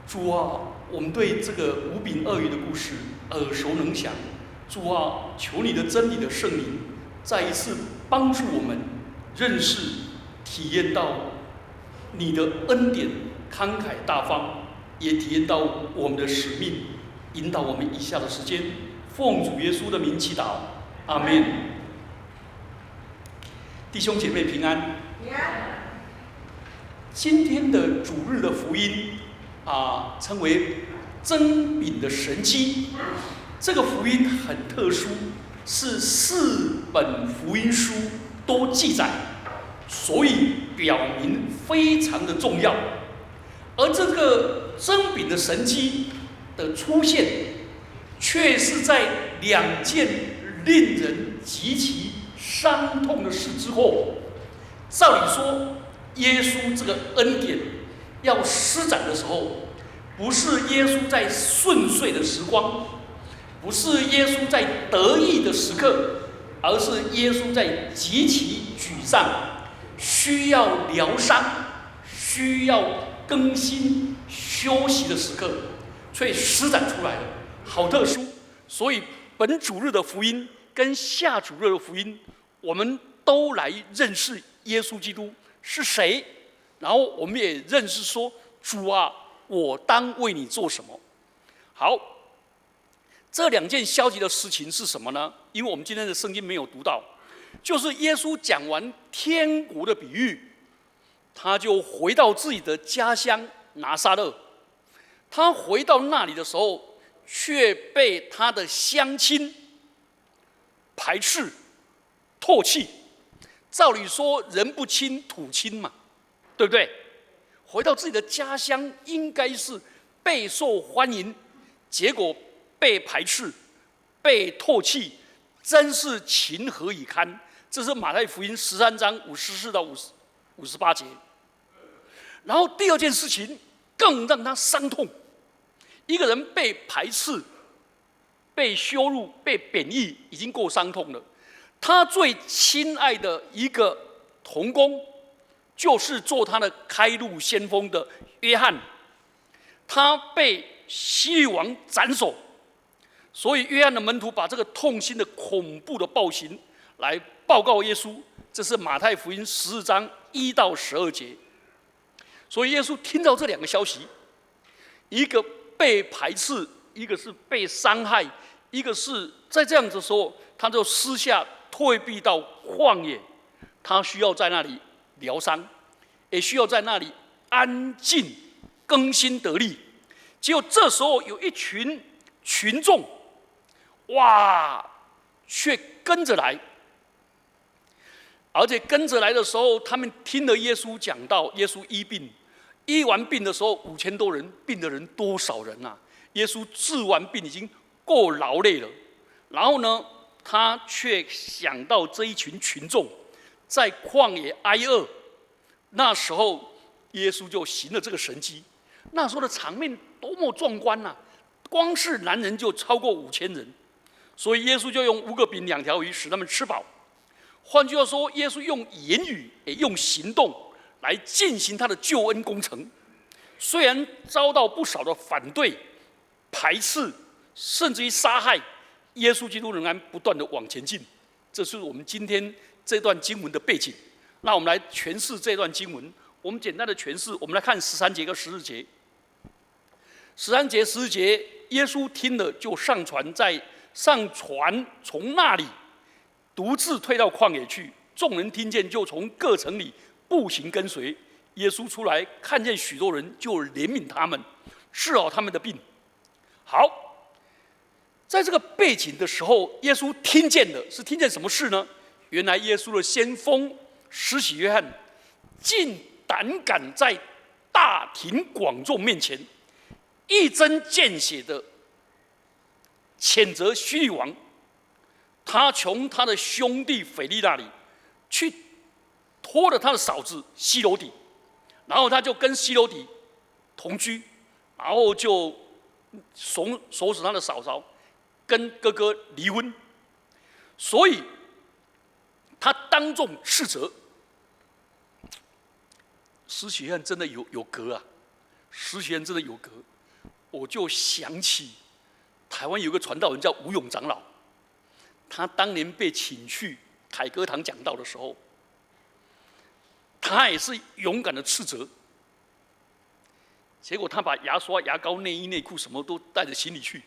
主啊，我们对这个五饼二鱼的故事耳熟能详。主啊，求你的真理的圣灵再一次帮助我们认识、体验到你的恩典慷慨大方，也体验到我们的使命，引导我们以下的时间，奉主耶稣的名祈祷，阿们。弟兄姐妹平安。平安。今天的主日的福音称为增饼的神迹。这个福音很特殊，是4本福音书都记载，所以表明非常的重要。而这个增饼的神迹的出现，却是在2件令人极其伤痛的事之后。照理说，耶稣这个恩典要施展的时候，不是耶稣在顺遂的时光，不是耶稣在得意的时刻，而是耶稣在极其沮丧、需要疗伤、需要更新、休息的时刻，却施展出来了，好特殊。所以本主日的福音跟下主日的福音，我们都来认识耶稣基督是谁，然后我们也认识说，主啊，我当为你做什么？好，这2件消极的事情是什么呢？因为我们今天的圣经没有读到，就是耶稣讲完天国的比喻，他就回到自己的家乡拿撒勒。他回到那里的时候，却被他的乡亲排斥、唾弃。照理说，人不亲土亲嘛，对不对？回到自己的家乡，应该是备受欢迎，结果被排斥、被唾弃，真是情何以堪！这是马太福音13章54到58节。然后第2件事情更让他伤痛，一个人被排斥、被羞辱、被贬义，已经够伤痛了。他最亲爱的一个同工，就是做他的开路先锋的约翰，他被希律王斩首，所以约翰的门徒把这个痛心的恐怖的暴行来报告耶稣。这是马太福音14章1到12节。所以耶稣听到这2个消息，一个被排斥，一个是被伤害，一个是在这样子的时候，他就私下退避到旷野，他需要在那里疗伤，也需要在那里安静更新得力。结果这时候有一群群众，哇，却跟着来，而且跟着来的时候，他们听了耶稣讲道，耶稣医病，医完病的时候5000多人，病的人多少人啊？耶稣治完病已经够劳累了，然后呢，他却想到这一群群众在旷野挨饿，那时候耶稣就行了这个神迹。那时候的场面多么壮观啊！光是男人就超过5000人，所以耶稣就用5个饼2条鱼使他们吃饱。换句话说，耶稣用言语也用行动来进行他的救恩工程。虽然遭到不少的反对、排斥，甚至于杀害，耶稣基督仍然不断的往前进。这是我们今天这段经文的背景。那我们来诠释这段经文。我们简单的诠释，我们来看13节跟14节。13节、14节，耶稣听了就上船，从那里独自退到旷野去。众人听见，就从各城里步行跟随。耶稣出来，看见许多人，就怜悯他们，治好他们的病。好，在这个背景的时候，耶稣听见的是听见什么事呢？原来耶稣的先锋施洗约翰，竟胆敢在大庭广众面前一针见血的谴责希律王。他从他的兄弟腓力那里去拖了他的嫂子西罗底，然后他就跟西罗底同居，然后就手使他的嫂嫂跟哥哥离婚，所以他当众斥责。施洗约翰真的有格啊！实习人真的有格，我就想起台湾有个传道人叫吴永长老，他当年被请去凯歌堂讲道的时候，他也是勇敢的斥责。结果他把牙刷、牙膏、内衣、内裤什么都带着行李去。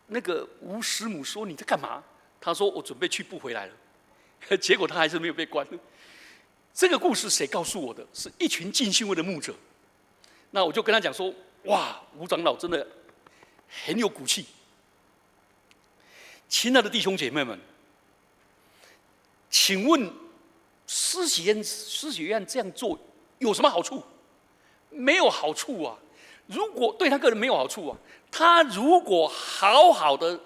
那个吴师母说：“你在干嘛？”他说：“我准备去不回来了。”结果他还是没有被关。这个故事谁告诉我的？是一群浸信会的牧者。那我就跟他讲说：“哇，吴长老真的很有骨气。”亲爱的弟兄姐妹们，请问施洗约翰这样做有什么好处？没有好处啊！如果对他个人没有好处啊，他如果好好的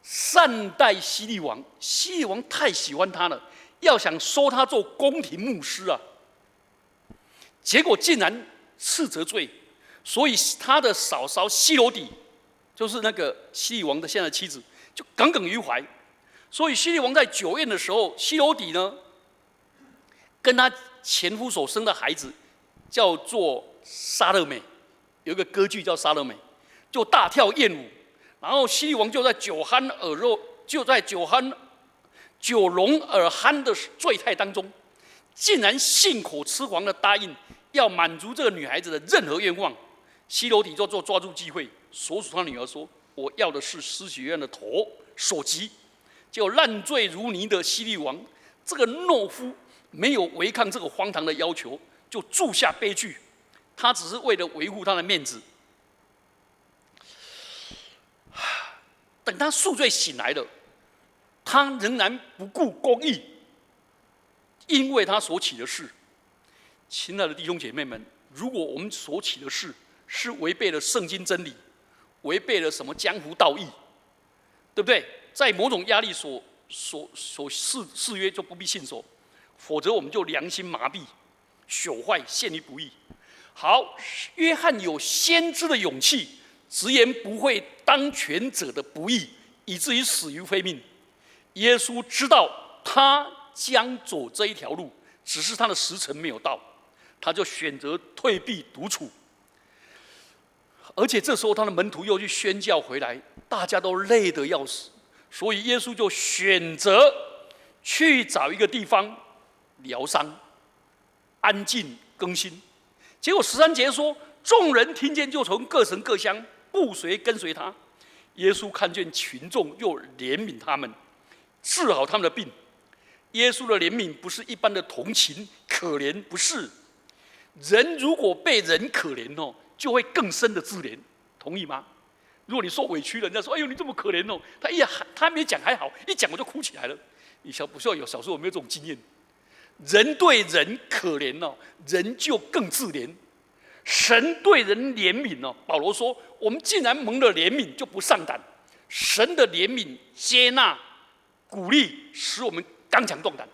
善待希律王，希律王太喜欢他了，要想收他做宫廷牧师啊，结果竟然斥责罪，所以他的嫂嫂希罗底，就是那个希律王的现在的妻子，就耿耿于怀。所以希律王在酒宴的时候，希罗底呢，跟他前夫所生的孩子叫做撒勒美，有一个歌剧叫《撒勒美》，就大跳艳舞，然后希律王就在酒聋耳酣的醉态当中，竟然信口雌黄的答应要满足这个女孩子的任何愿望。希罗底就抓住机会，索他女儿说：“我要的是施洗约翰的头，首级。”结果烂醉如泥的希律王，这个懦夫没有违抗这个荒唐的要求，就铸下悲剧。他只是为了维护他的面子。等他宿醉醒来了，他仍然不顾公义，因为他所起的事。亲爱的弟兄姐妹们，如果我们所起的事是违背了圣经真理，违背了什么江湖道义，对不对？在某种压力所誓约，就不必信守，否则我们就良心麻痹、朽坏、陷于不义。好，约翰有先知的勇气，直言不讳当权者的不义，以至于死于非命。耶稣知道他将走这一条路，只是他的时辰没有到，他就选择退避独处。而且这时候他的门徒又去宣教回来，大家都累得要死，所以耶稣就选择去找一个地方疗伤、安静、更新。结果13节说，众人听见就从各城各乡步随跟随他。耶稣看见群众，又怜悯他们，治好他们的病。耶稣的怜悯不是一般的同情可怜，不是。人如果被人可怜哦，就会更深的自怜，同意吗？如果你受委屈了，人家说：“哎呦，你这么可怜哦。”他没讲还好，一讲我就哭起来了。你小时候有没有这种经验？人对人可怜哦，人就更自怜。神对人怜悯哦，保罗说：“我们既然蒙了怜悯，就不上胆。神的怜悯、接纳、鼓励，使我们刚强壮胆。”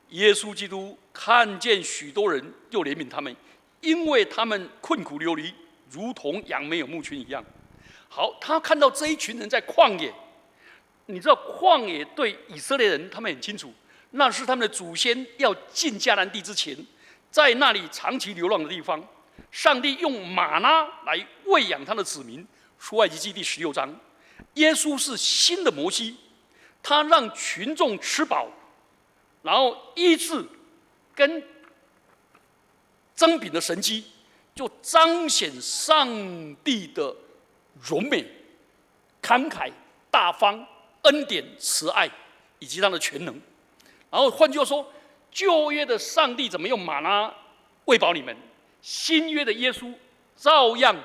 耶稣基督看见许多人，就怜悯他们，因为他们困苦流离，如同羊没有牧群一样。好，他看到这一群人在旷野，你知道旷野对以色列人，他们很清楚，那是他们的祖先要进迦南地之前，在那里长期流浪的地方。上帝用玛拿来喂养他的子民，出埃及记第16章。耶稣是新的摩西，他让群众吃饱，然后医治跟增饼的神迹，就彰显上帝的荣美、慷慨、大方、恩典、慈爱，以及他的全能。然后换句话说，旧约的上帝怎么用玛拿喂饱你们，新约的耶稣照样，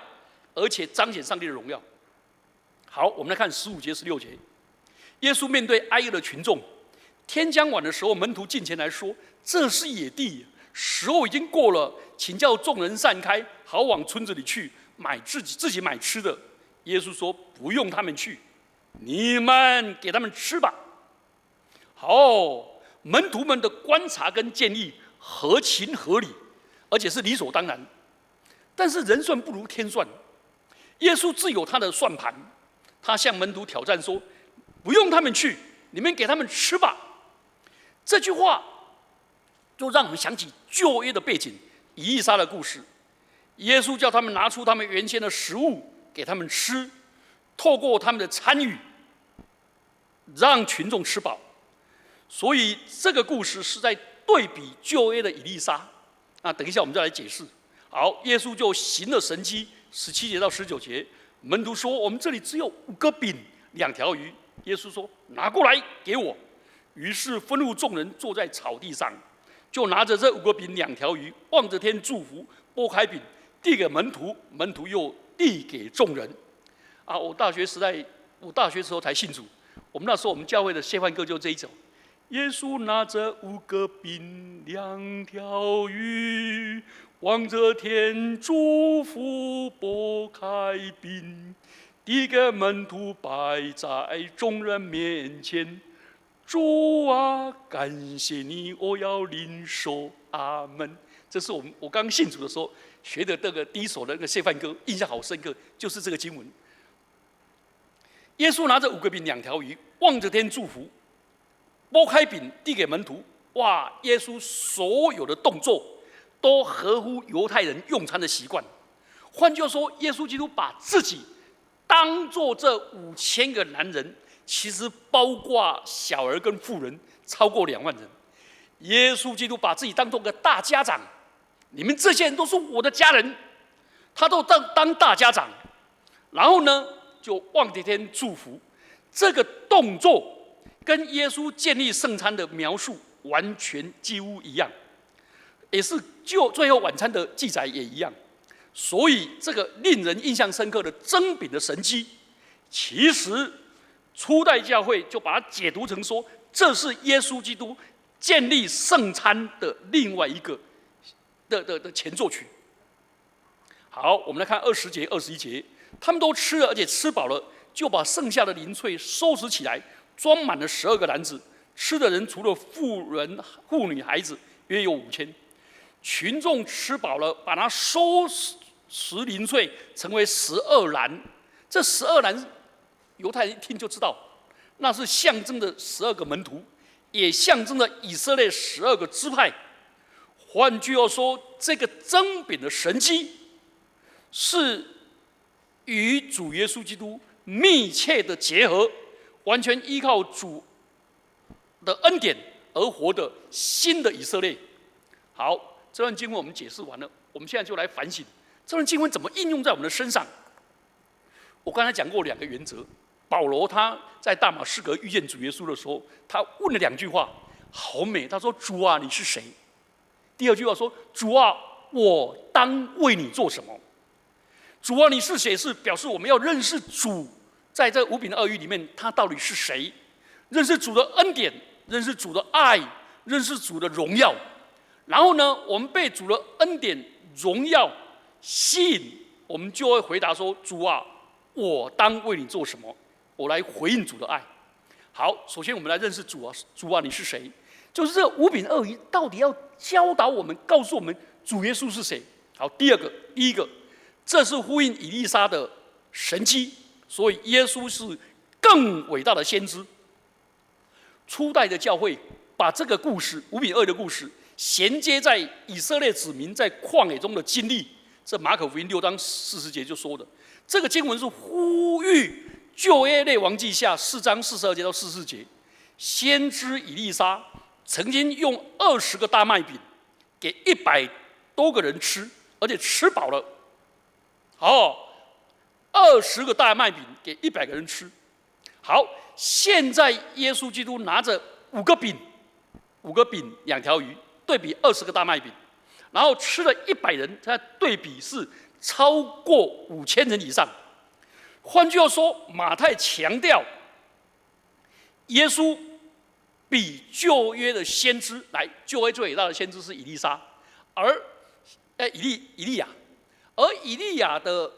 而且彰显上帝的荣耀。好，我们来看15节、16节。耶稣面对挨饿的群众，天将晚的时候，门徒近前来说：“这是野地，时候已经过了，请叫众人散开，好往村子里去买自己买吃的。”耶稣说：“不用他们去，你们给他们吃吧。”好，门徒们的观察跟建议合情合理，而且是理所当然。但是人算不如天算，耶稣自有他的算盘。他向门徒挑战说：“不用他们去，你们给他们吃吧。”这句话就让我们想起旧约的背景，以利沙的故事。耶稣叫他们拿出他们原先的食物给他们吃，透过他们的参与，让群众吃饱。所以这个故事是在对比旧约的以利沙。等一下我们再来解释。好，耶稣就行了神迹，17节到19节，门徒说：“我们这里只有5个饼，2条鱼。”耶稣说：“拿过来给我。”于是吩咐众人坐在草地上，就拿着这5个饼2条鱼，望着天祝福，拨开饼递给门徒，门徒又递给众人。我大学时候才信主，我们那时候我们教会的谢饭歌就这一首。耶稣拿着5个饼2条鱼，望着天祝福，拨开饼递给门徒，摆在众人面前。主啊，感谢你，我要领受，阿门。这是我刚信主的时候学的那个第一首的那个谢饭歌，印象好深刻，就是这个经文。耶稣拿着5个饼2条鱼，望着天祝福，拨开饼递给门徒。哇！耶稣所有的动作都合乎犹太人用餐的习惯。换句话说，耶稣基督把自己当作这5000个男人，其实包括小儿跟妇人，超过2万人。耶稣基督把自己当作个大家长，你们这些人都是我的家人，他都当大家长。然后呢，就望着天祝福。这个动作跟耶稣建立圣餐的描述完全几乎一样，也是就最后晚餐的记载也一样。所以这个令人印象深刻的蒸饼的神迹，其实初代教会就把它解读成说，这是耶稣基督建立圣餐的另外一个的前奏曲。好，我们来看20节、21节，他们都吃了，而且吃饱了，就把剩下的零碎收拾起来，装满了12个篮子。吃的人除了妇人、妇女、孩子，约有5000。群众吃饱了，把它收拾零碎，成为12篮。这12篮，犹太人一听就知道，那是象征着12个门徒，也象征着以色列12个支派。换句话说，这个蒸饼的神迹，是与主耶稣基督密切的结合，完全依靠主的恩典而活的新的以色列。好，这段经文我们解释完了，我们现在就来反省这段经文怎么应用在我们的身上。我刚才讲过2个原则。保罗他在大马士革遇见主耶稣的时候，他问了2句话，好美。他说：“主啊，你是谁？”第2句话说：“主啊，我当为你做什么？”主啊，你是谁？是表示我们要认识主，在这5饼2鱼里面，他到底是谁？认识主的恩典，认识主的爱，认识主的荣耀。然后呢，我们被主的恩典、荣耀吸引，我们就会回答说：“主啊，我当为你做什么？”我来回应主的爱。好，首先我们来认识主啊，主啊，你是谁？就是这5饼2鱼到底要教导我们、告诉我们主耶稣是谁。好，第一个，这是呼应以利沙的神迹，所以耶稣是更伟大的先知。初代的教会把这个故事5饼2鱼的故事衔接在以色列子民在旷野中的经历。这马可福音6章40节就说的，这个经文是呼吁旧约列王记下4章42节到44节，先知以利沙曾经用20个大麦饼给100多个人吃，而且吃饱了。20个大麦饼给100个人吃。好，现在耶稣基督拿着5个饼2条鱼，对比20个大麦饼，然后吃了100人，他对比是超过5000人以上。换句话说，马太强调耶稣比旧约的先知旧约最伟大的先知是以利沙，而以利亚，而以利亚的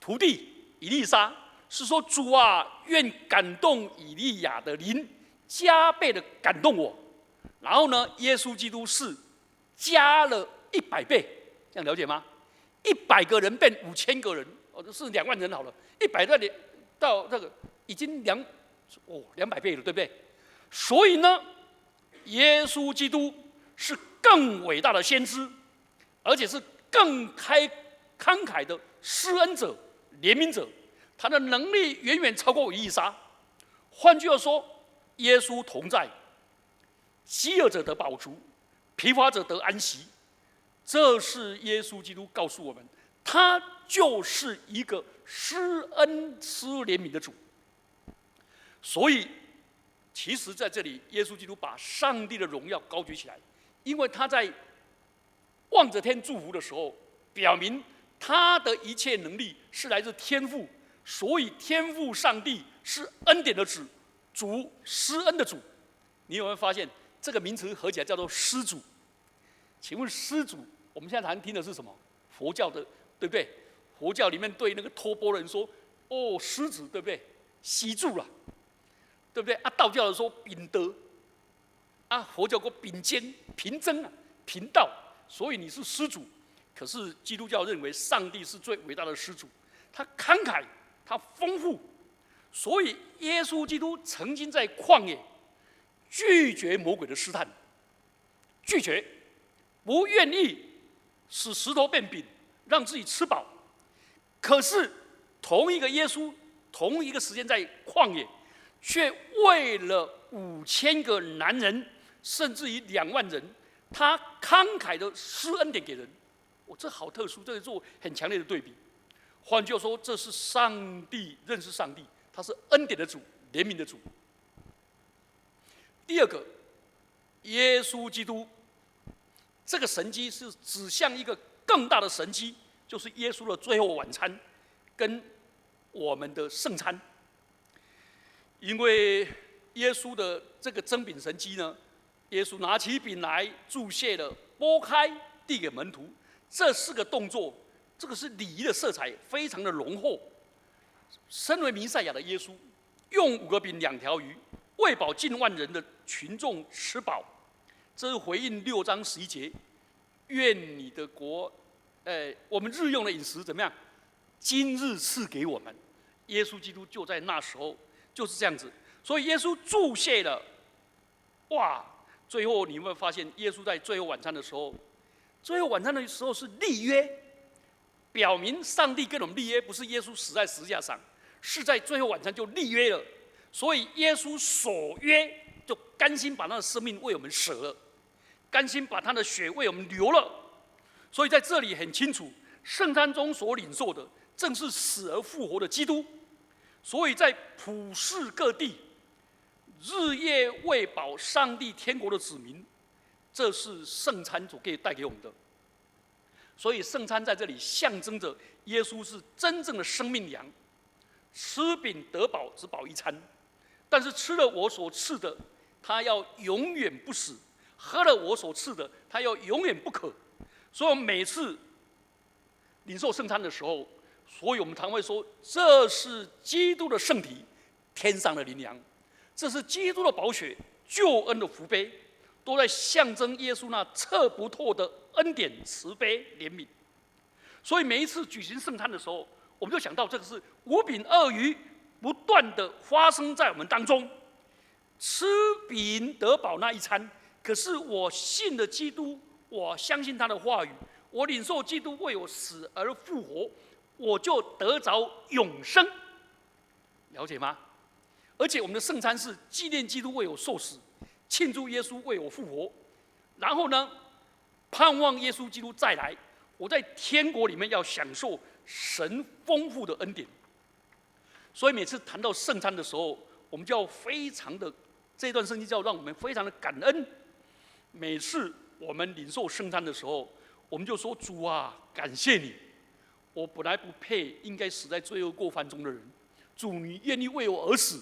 徒弟以利沙是说：“主啊，愿感动以利亚的灵加倍的感动我。”然后呢，耶稣基督是加了100倍，这样了解吗？100个人变5000个人。是2万人好了，100到这个已经200倍了，对不对？所以呢，耶稣基督是更伟大的先知，而且是更慷慨的施恩者、怜悯者，他的能力远远超过以利沙。换句话说，耶稣同在，饥饿者得饱足，疲乏者得安息。这是耶稣基督告诉我们，他就是一个施恩、施怜悯的主。所以，其实在这里，耶稣基督把上帝的荣耀高举起来，因为他在望着天祝福的时候，表明他的一切能力是来自天父，所以天父上帝是恩典的主，施恩的主。你有没有发现这个名词合起来叫做施主？请问施主，我们现在常听的是什么？佛教的，对不对？佛教里面对那个托钵人说：“哦，施主，对不对？吸住了，对不对？”啊，道教的说秉德，啊，佛教说秉坚、平真啊、平道，所以你是施主。可是基督教认为上帝是最伟大的施主，他慷慨，他丰富，所以耶稣基督曾经在旷野拒绝魔鬼的试探，拒绝，不愿意使石头变饼，让自己吃饱。可是同一个耶稣，同一个时间在旷野，却为了5000个男人，甚至于2万人，他慷慨的施恩典给人。这好特殊，这是做很强烈的对比。换句话说，这是上帝认识上帝，他是恩典的主，怜悯的主。第二个，耶稣基督这个神迹是指向一个更大的神迹，就是耶稣的最后晚餐跟我们的圣餐。因为耶稣的这个蒸饼神迹呢，耶稣拿起饼来，注谢了，拨开，递给门徒。这4个动作，这个是礼仪的色彩，非常的浓厚。身为弥赛亚的耶稣，用5个饼2条鱼，喂饱近万人的群众吃饱。这是回应6章11节，愿你的国，我们日用的饮食怎么样？今日赐给我们。耶稣基督就在那时候就是这样子，所以耶稣注谢了，哇！最后你会发现，耶稣在最后晚餐的时候。最后晚餐的时候是立约，表明上帝跟我们立约，不是耶稣死在十字架上，是在最后晚餐就立约了。所以耶稣守约，就甘心把他的生命为我们舍了，甘心把他的血为我们流了。所以在这里很清楚，圣餐中所领受的正是死而复活的基督。所以在普世各地，日夜喂饱上帝天国的子民。这是圣餐所可以带给我们的，所以圣餐在这里象征着耶稣是真正的生命粮。吃饼得饱，只饱一餐，但是吃了我所赐的，他要永远不死；喝了我所赐的，他要永远不渴。所以每次领受圣餐的时候，所以我们常会说，这是基督的圣体，天上的灵粮；这是基督的宝血，救恩的福杯。都在象征耶稣那测不透的恩典、慈悲、怜悯。所以每一次举行圣餐的时候，我们就想到这个是5饼2鱼不断的发生在我们当中。吃饼得饱那一餐，可是我信的基督，我相信他的话语，我领受基督为我死而复活，我就得着永生。了解吗？而且我们的圣餐是纪念基督为我受死，庆祝耶稣为我复活，然后呢，盼望耶稣基督再来，我在天国里面要享受神丰富的恩典。所以每次谈到圣餐的时候，我们就要非常的这段圣经就要让我们非常的感恩。每次我们领受圣餐的时候，我们就说：主啊，感谢你，我本来不配，应该死在罪恶过犯中的人，主你愿意为我而死，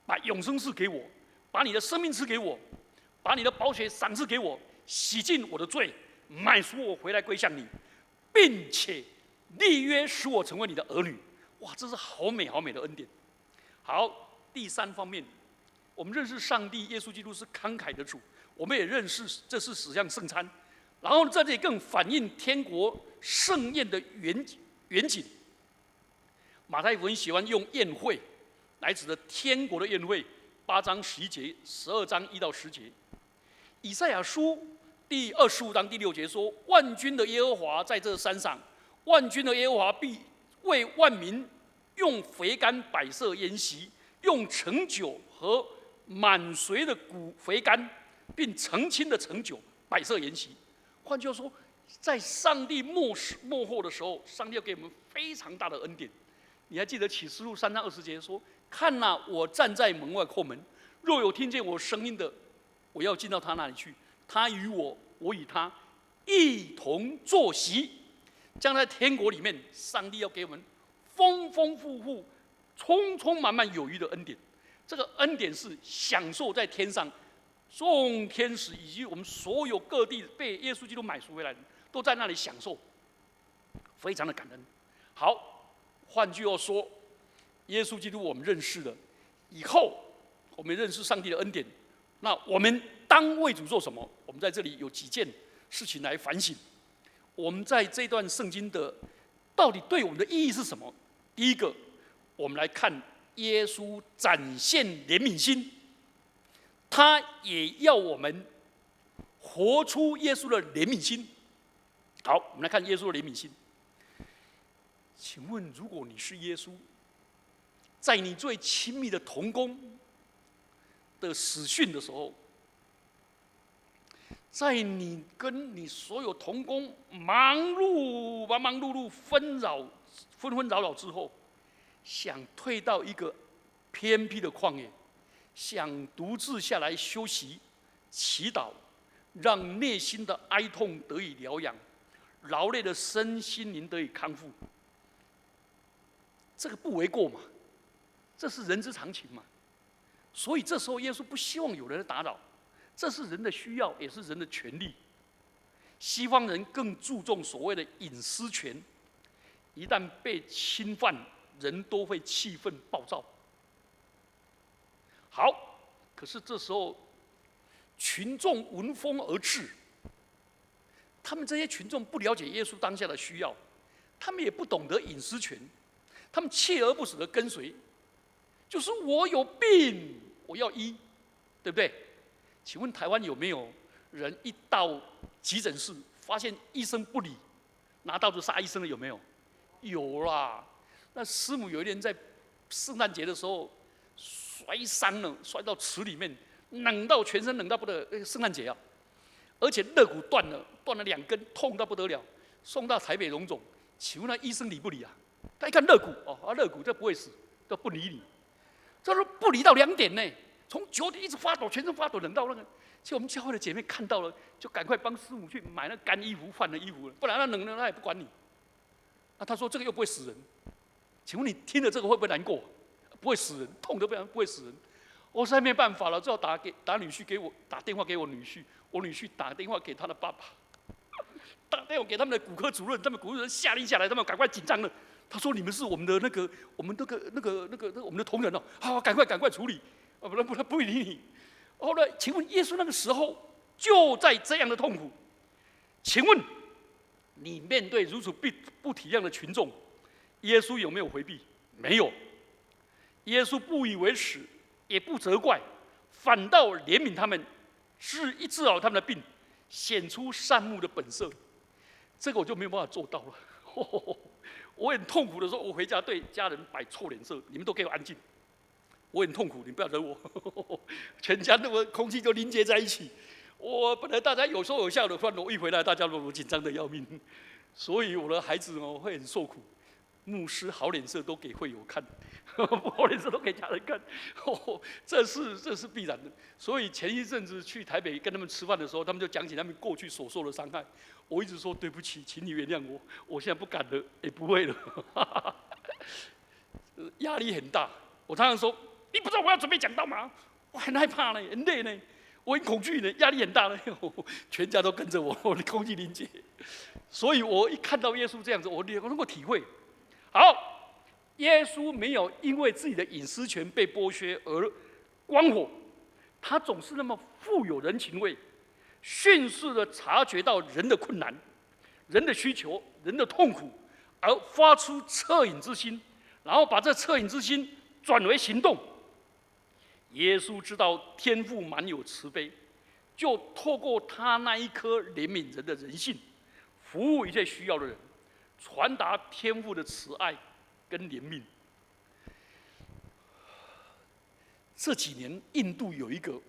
把永生赐给我。把你的生命赐给我，把你的宝血赏赐给我，洗净我的罪，买赎我回来归向你，并且立约使我成为你的儿女。哇，这是好美好美的恩典。好，第3方面，我们认识上帝，耶稣基督是慷慨的主，我们也认识这是使向圣餐，然后在这里更反映天国盛宴的远景。马太福音喜欢用宴会来指的天国的宴会。8章11节，12章1到10节。以赛亚书第25章第6节说：“万军的耶和华在这山上，万军的耶和华必为万民用肥甘摆设筵席，用陈酒和满髓的肥甘，并澄清的陈酒摆设筵席。”换句话说，在上帝末后的时候，上帝要给我们非常大的恩典。你还记得启示录3章20节说：“看哪，我站在门外叩门，若有听见我声音的，我要进到他那里去，他与我，我与他一同坐席。”将在天国里面，上帝要给我们丰丰富富、充充满满有余的恩典。这个恩典是享受在天上，众天使以及我们所有各地被耶稣基督买赎回来的，都在那里享受，非常的感恩。好，换句话说，耶稣基督我们认识了以后，我们认识上帝的恩典，那我们当为主做什么？我们在这里有几件事情来反省。我们在这段圣经的到底对我们的意义是什么？第一个，我们来看耶稣展现怜悯心，他也要我们活出耶稣的怜悯心。好，我们来看耶稣的怜悯心。请问，如果你是耶稣，在你最亲密的同工的死讯的时候，在你跟你所有同工忙碌、纷纷扰扰之后，想退到一个偏僻的旷野，想独自下来休息、祈祷，让内心的哀痛得以疗养，劳累的身心灵得以康复，这个不为过嘛？这是人之常情嘛。所以这时候耶稣不希望有人打扰，这是人的需要，也是人的权利。西方人更注重所谓的隐私权，一旦被侵犯，人都会气愤暴躁。好，可是这时候群众闻风而至，他们这些群众不了解耶稣当下的需要，他们也不懂得隐私权，他们锲而不舍的跟随，就是我有病，我要医，对不对？请问台湾有没有人一到急诊室，发现医生不理，拿刀子杀医生的有没有？有啦。那师母有一年在圣诞节的时候摔伤了，摔到池里面，冷到全身冷到不得，圣诞节啊，而且肋骨断了2根，痛到不得了，送到台北荣总，请问那医生理不理啊？他一看肋骨，肋骨这不会死，这不理你。这说不理到2点呢，从9点一直发抖，全身发抖，冷到那个。其实我们教会的姐妹看到了，就赶快帮师母去买那干衣服、换了衣服了，不然那冷了他也不管你。他说这个又不会死人，请问你听了这个会不会难过？不会死人，痛得不会死人。我实在没办法了，只好打女婿给我打电话给我女婿，我女婿打电话给他的爸爸，打电话给他们的骨科主任，他们骨科主任下令下来，他们赶快紧张了。他说：“你们是我们的我们的同仁哦，好，赶快处理，不然他不会理你。”后来，请问耶稣那个时候就在这样的痛苦，请问你面对如此不体谅的群众，耶稣有没有回避？没有。耶稣不以为耻，也不责怪，反倒怜悯他们，治好他们的病，显出善牧的本色。这个我就没有办法做到了。我很痛苦的时候，我回家对家人摆臭脸色，你们都给我安静。我很痛苦，你不要惹我。全家那么空气就凝结在一起。我本来大家有说有笑的，突然我一回来，大家都紧张的要命。所以我的孩子会很受苦。牧师好脸色都给会友看，不好脸色都给家人看。这是必然的。所以前一阵子去台北跟他们吃饭的时候，他们就讲起他们过去所受的伤害。我一直说对不起，请你原谅我，我现在不敢了，也不会了。压力很大。我常常说，你不知道我要准备讲道吗？我很害怕呢，很累呢，我很恐惧呢，压力很大呢。全家都跟着我，我的空气凝结。所以我一看到耶稣这样子，我能够体会。好，耶稣没有因为自己的隐私权被剥削而光火，他总是那么富有人情味。迅速的察觉到人的困难、人的需求、人的痛苦，而发出恻隐之心，然后把这恻隐之心转为行动。耶稣知道天父满有慈悲，就透过他那一颗怜悯人的人性，服务一切需要的人，传达天父的慈爱跟怜悯。这几年，印度有一个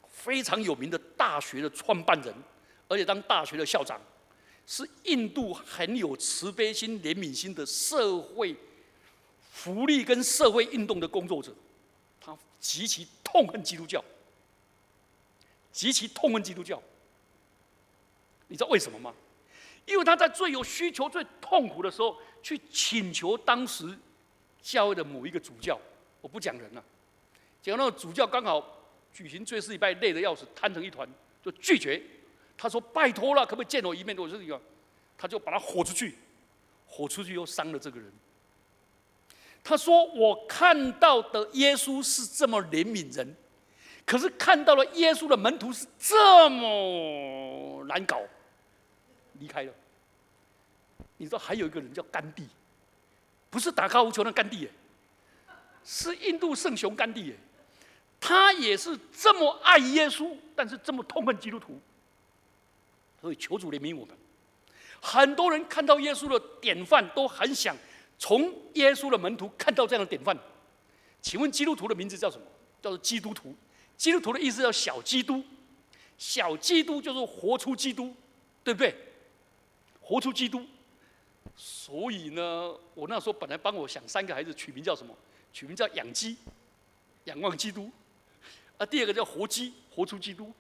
非常有名的大学的创办人，而且当大学的校长，是印度很有慈悲心、怜悯心的社会福利跟社会运动的工作者。他极其痛恨基督教，极其痛恨基督教。你知道为什么吗？因为他在最有需求、最痛苦的时候，去请求当时教会的某一个主教，我不讲人了，结果那个主教刚好举行追思礼拜，累得要死，瘫成一团，就拒绝。他说：“拜托了，可不可以见我一面？”我说：“他就把他火出去，火出去又伤了这个人。他说：“我看到的耶稣是这么怜悯人，可是看到了耶稣的门徒是这么难搞，离开了。”你知道还有一个人叫甘地，不是打高尔夫球那甘地耶，是印度圣雄甘地耶。他也是这么爱耶稣，但是这么痛恨基督徒。所以求主怜悯我们。很多人看到耶稣的典范，都很想从耶稣的门徒看到这样的典范。请问基督徒的名字叫什么？叫做基督徒。基督徒的意思叫小基督，小基督就是活出基督，对不对？活出基督。所以呢，我那时候本来帮我想3个孩子取名叫什么？取名叫养鸡，仰望基督。第2个叫活鸡，活出基督。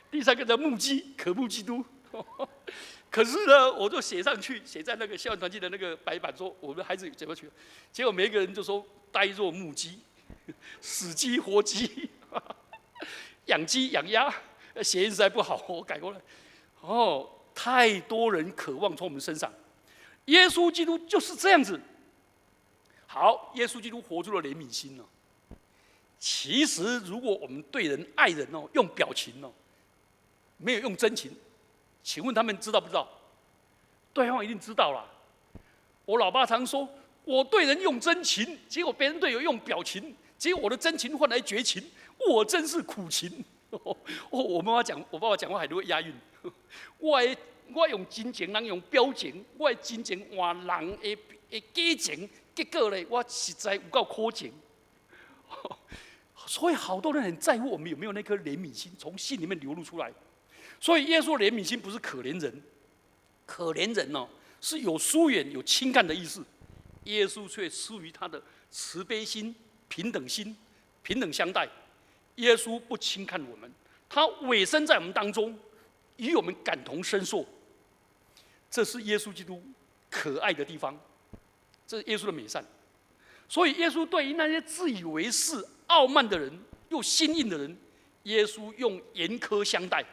第3个叫目击，渴慕基督。可是呢，我就写上去，写在那个校园团契的那个白板，说我们孩子怎么取。结果每一个人就说呆若木鸡，死鸡活鸡，养鸡养鸭，谐音实在不好，我改过来。太多人渴望从我们身上，耶稣基督就是这样子。好，耶稣基督活出了怜悯心哦。其实，如果我们对人爱人哦，用表情哦，没有用真情，请问他们知道不知道？对方一定知道啦。我老爸常说，我对人用真情，结果别人对我用表情，结果我的真情换来绝情，我真是苦情。我爸爸讲话还都会押韵。我用真情，人用表情，我的真情换人的假情，结果呢，我实在有够苦情。所以好多人很在乎我们有没有那颗怜悯心，从心里面流露出来。所以耶稣的怜悯心不是可怜人，可怜人哦是有疏远、有轻看的意思。耶稣却出于他的慈悲心、平等心、平等相待。耶稣不轻看我们，他委身在我们当中，与我们感同身受。这是耶稣基督可爱的地方，这是耶稣的美善。所以耶稣对于那些自以为是、傲慢的人，又心硬的人，耶稣用严苛相待。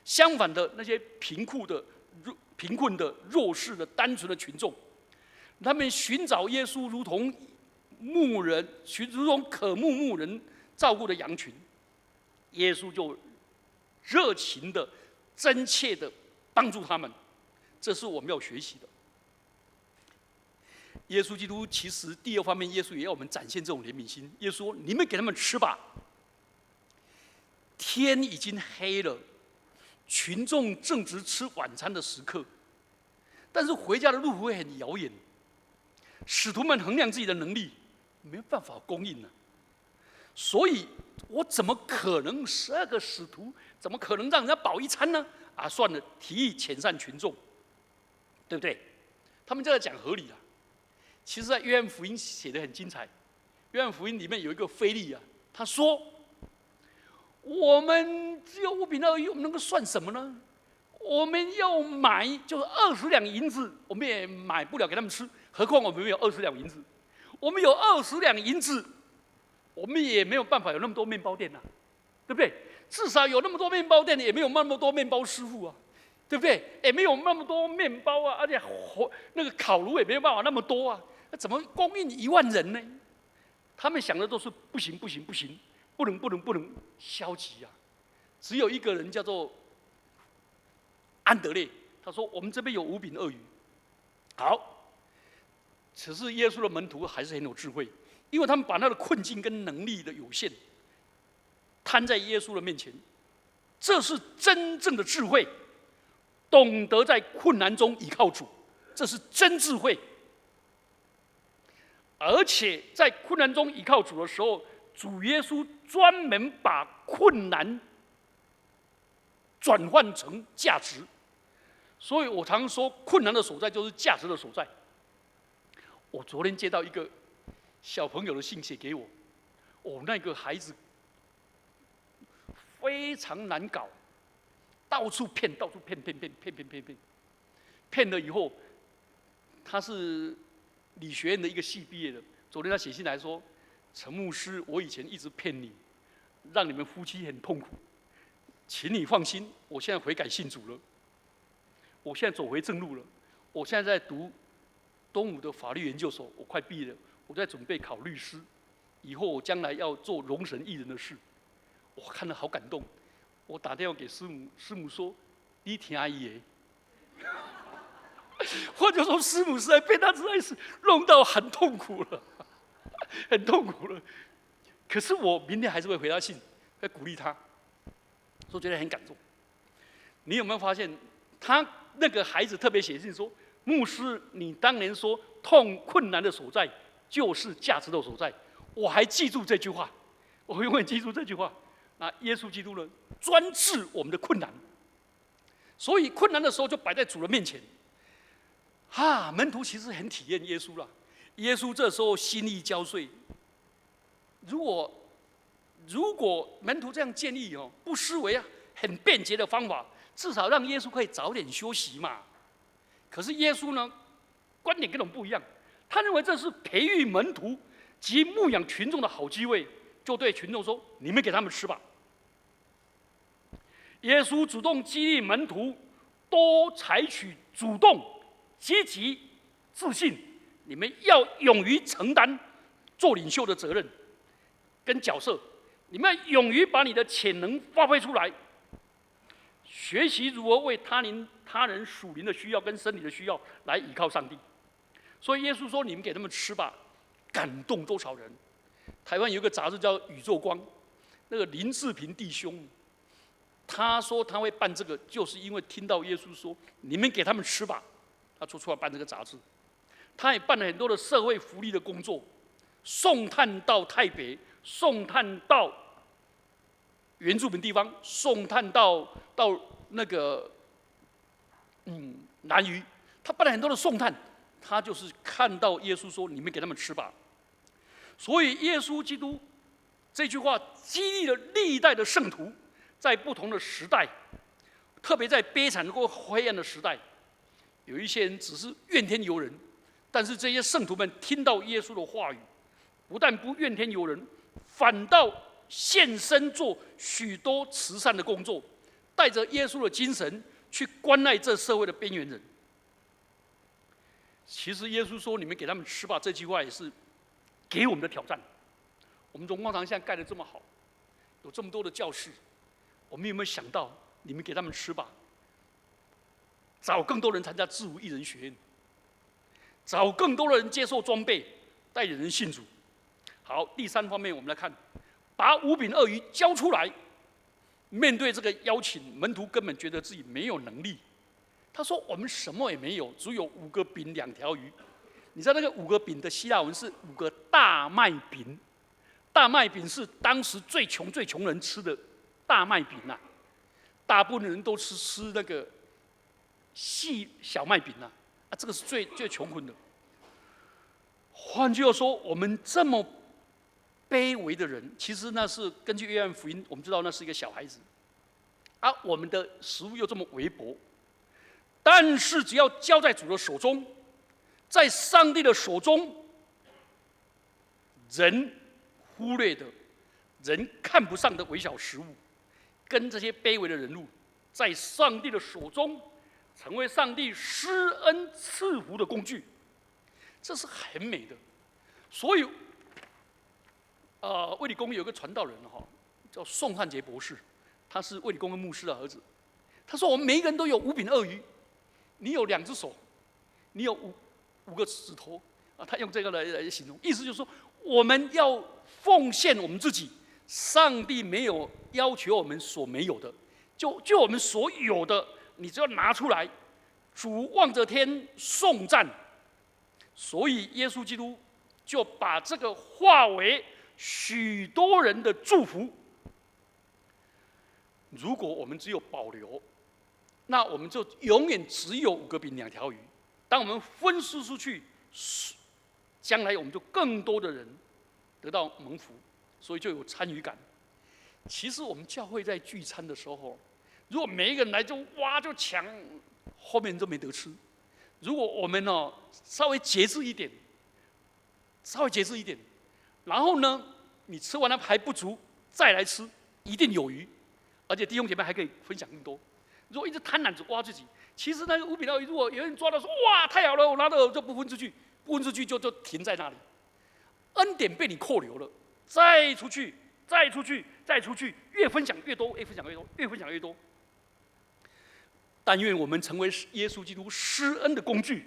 相反的，那些贫困的、弱势的、单纯的群众，他们寻找耶稣，如同渴慕牧人照顾的羊群。耶稣就热情的、真切的帮助他们，这是我们要学习的。耶稣基督其实第2方面，耶稣也要我们展现这种怜悯心。耶稣说：“你们给他们吃吧。”天已经黑了，群众正值吃晚餐的时刻，但是回家的路会很遥远。使徒们衡量自己的能力，没有办法供应呢。所以，我怎么可能12个使徒，怎么可能让人家饱一餐呢？算了，提议遣散群众，对不对？他们这样讲合理啊。其实，在约翰福音写得很精彩。约翰福音里面有一个腓利啊，他说：“我们只有5饼2鱼，我们能够算什么呢？我们要买就是20两银子，我们也买不了给他们吃，何况我们没有20两银子。我们有20两银子，我们也没有办法有那么多面包店啊，对不对？至少有那么多面包店，也没有那么多面包师傅啊。”对不对？也没有那么多面包啊，而且那个烤炉也没有办法那么多啊，怎么供应1万人呢？他们想的都是不行，不行，不行，不能，消极啊！只有一个人叫做安德烈，他说：“我们这边有5饼2鱼。”好，只是耶稣的门徒还是很有智慧，因为他们把他的困境跟能力的有限摊在耶稣的面前。这是真正的智慧，懂得在困难中倚靠主，这是真智慧。而且在困难中倚靠主的时候，主耶稣专门把困难转换成价值。所以我常说，困难的所在就是价值的所在。我昨天接到一个小朋友的信写给我，那个孩子非常难搞，到处骗，骗了以后，他是理学院的一个系毕业的。昨天他写信来说：“陈牧师，我以前一直骗你，让你们夫妻很痛苦，请你放心，我现在悔改信主了，我现在走回正路了，我现在在读东吴的法律研究所，我快毕业了，我在准备考律师，以后我将来要做容神益人的事。”我看了好感动，我打电话给师母，师母说：“你听阿姨耶。”或者说师母实在被他实在是弄到很痛苦了，很痛苦了。可是我明天还是会回他信，会鼓励他，所以我觉得很感动。你有没有发现，他那个孩子特别写信说：“牧师，你当年说困难的所在就是价值的所在。”我还记住这句话，我永远记住这句话。那耶稣基督呢，专治我们的困难，所以困难的时候就摆在主的面前。门徒其实很体验耶稣啦。耶稣这时候心意交瘁。如果门徒这样建议不失为很便捷的方法，至少让耶稣可以早点休息嘛。可是耶稣呢，观点跟我们不一样，他认为这是培育门徒及牧养群众的好机会，就对群众说：“你们给他们吃吧。”耶稣主动激励门徒多采取主动、积极、自信，你们要勇于承担做领袖的责任跟角色，你们要勇于把你的潜能发挥出来，学习如何为他人属灵的需要跟生理的需要来依靠上帝。所以耶稣说：“你们给他们吃吧。”感动多少人！台湾有一个杂志叫《宇宙光》，那个林志平弟兄，他说他会办这个，就是因为听到耶稣说：“你们给他们吃吧。”他出来办这个杂志。他也办了很多的社会福利的工作，送炭到台北，送炭到原住民地方，送炭到那个南屿，他办了很多的送炭。他就是看到耶稣说：“你们给他们吃吧。”所以耶稣基督这句话激励了历代的圣徒，在不同的时代，特别在悲惨或黑暗的时代，有一些人只是怨天尤人，但是这些圣徒们听到耶稣的话语，不但不怨天尤人，反倒献身做许多慈善的工作，带着耶稣的精神去关爱这社会的边缘人。其实耶稣说：“你们给他们吃吧。”这句话也是给我们的挑战。我们荣光堂现在盖得这么好，有这么多的教室，我们有没有想到，你们给他们吃吧？找更多人参加自无艺人学院，找更多的人接受装备，带领人信主。好，第三方面我们来看，把5饼2鱼交出来。面对这个邀请，门徒根本觉得自己没有能力。他说：“我们什么也没有，只有5个饼2条鱼。”你知道那个5个饼的希腊文是5个大麦饼，大麦饼是当时最穷人吃的大麦饼啊，大部分人都吃那个小麦饼啊，这个是最穷困的。换句话说，我们这么卑微的人，其实那是根据约翰福音，我们知道那是一个小孩子，我们的食物又这么微薄。但是只要交在主的手中，在上帝的手中，人忽略的、人看不上的微小食物，跟这些卑微的人物，在上帝的手中，成为上帝施恩赐福的工具，这是很美的。所以，卫理公有个传道人叫宋汉杰博士，他是卫理公的牧师的儿子。他说：“我们每一个人都有5饼2鱼。你有2只手，你有5个指头他用这个来形容，意思就是说，我们要奉献我们自己。上帝没有要求我们所没有的，就我们所有的，你只要拿出来，主望着天颂赞。所以耶稣基督就把这个化为许多人的祝福。如果我们只有保留，那我们就永远只有5个饼2条鱼。当我们分施出去，将来我们就更多的人得到蒙福，所以就有参与感。其实我们教会在聚餐的时候，如果每一个人来就就抢，后面都没得吃。如果我们稍微节制一点，然后呢，你吃完了还不足，再来吃，一定有余，而且弟兄姐妹还可以分享更多。如果一直贪婪着挖自己，其实那个5饼2鱼，如果有人抓到说哇太好了，我拿到就不分出去，就停在那里，恩典被你扣留了，再出去，越分享越多，越分享越多。但愿我们成为耶稣基督施恩的工具。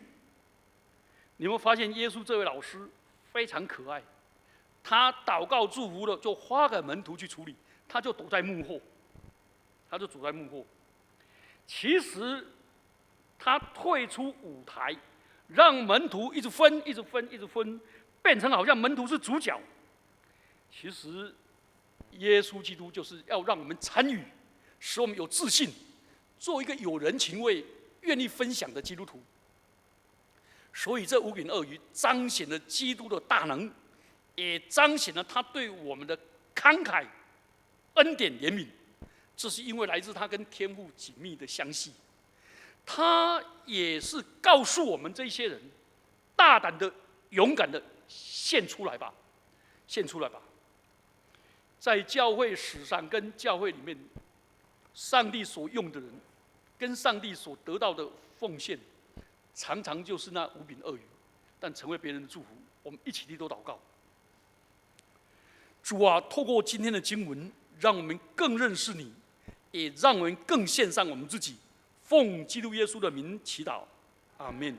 你有没有发现耶稣这位老师非常可爱？他祷告祝福了，就发给门徒去处理，他就躲在幕后。其实他退出舞台，让门徒一直分，变成好像门徒是主角。其实耶稣基督就是要让我们参与，使我们有自信，做一个有人情味、愿意分享的基督徒。所以这5饼2鱼彰显了基督的大能，也彰显了他对我们的慷慨、恩典、怜悯。这是因为来自他跟天父紧密的相系。他也是告诉我们这些人，大胆的、勇敢的献出来吧。在教会史上跟教会里面，上帝所用的人，跟上帝所得到的奉献，常常就是那5饼2鱼，但成为别人的祝福。我们一起低头祷告。主啊，透过今天的经文，让我们更认识你，也让我们更献上我们自己。奉基督耶稣的名祈祷，阿们。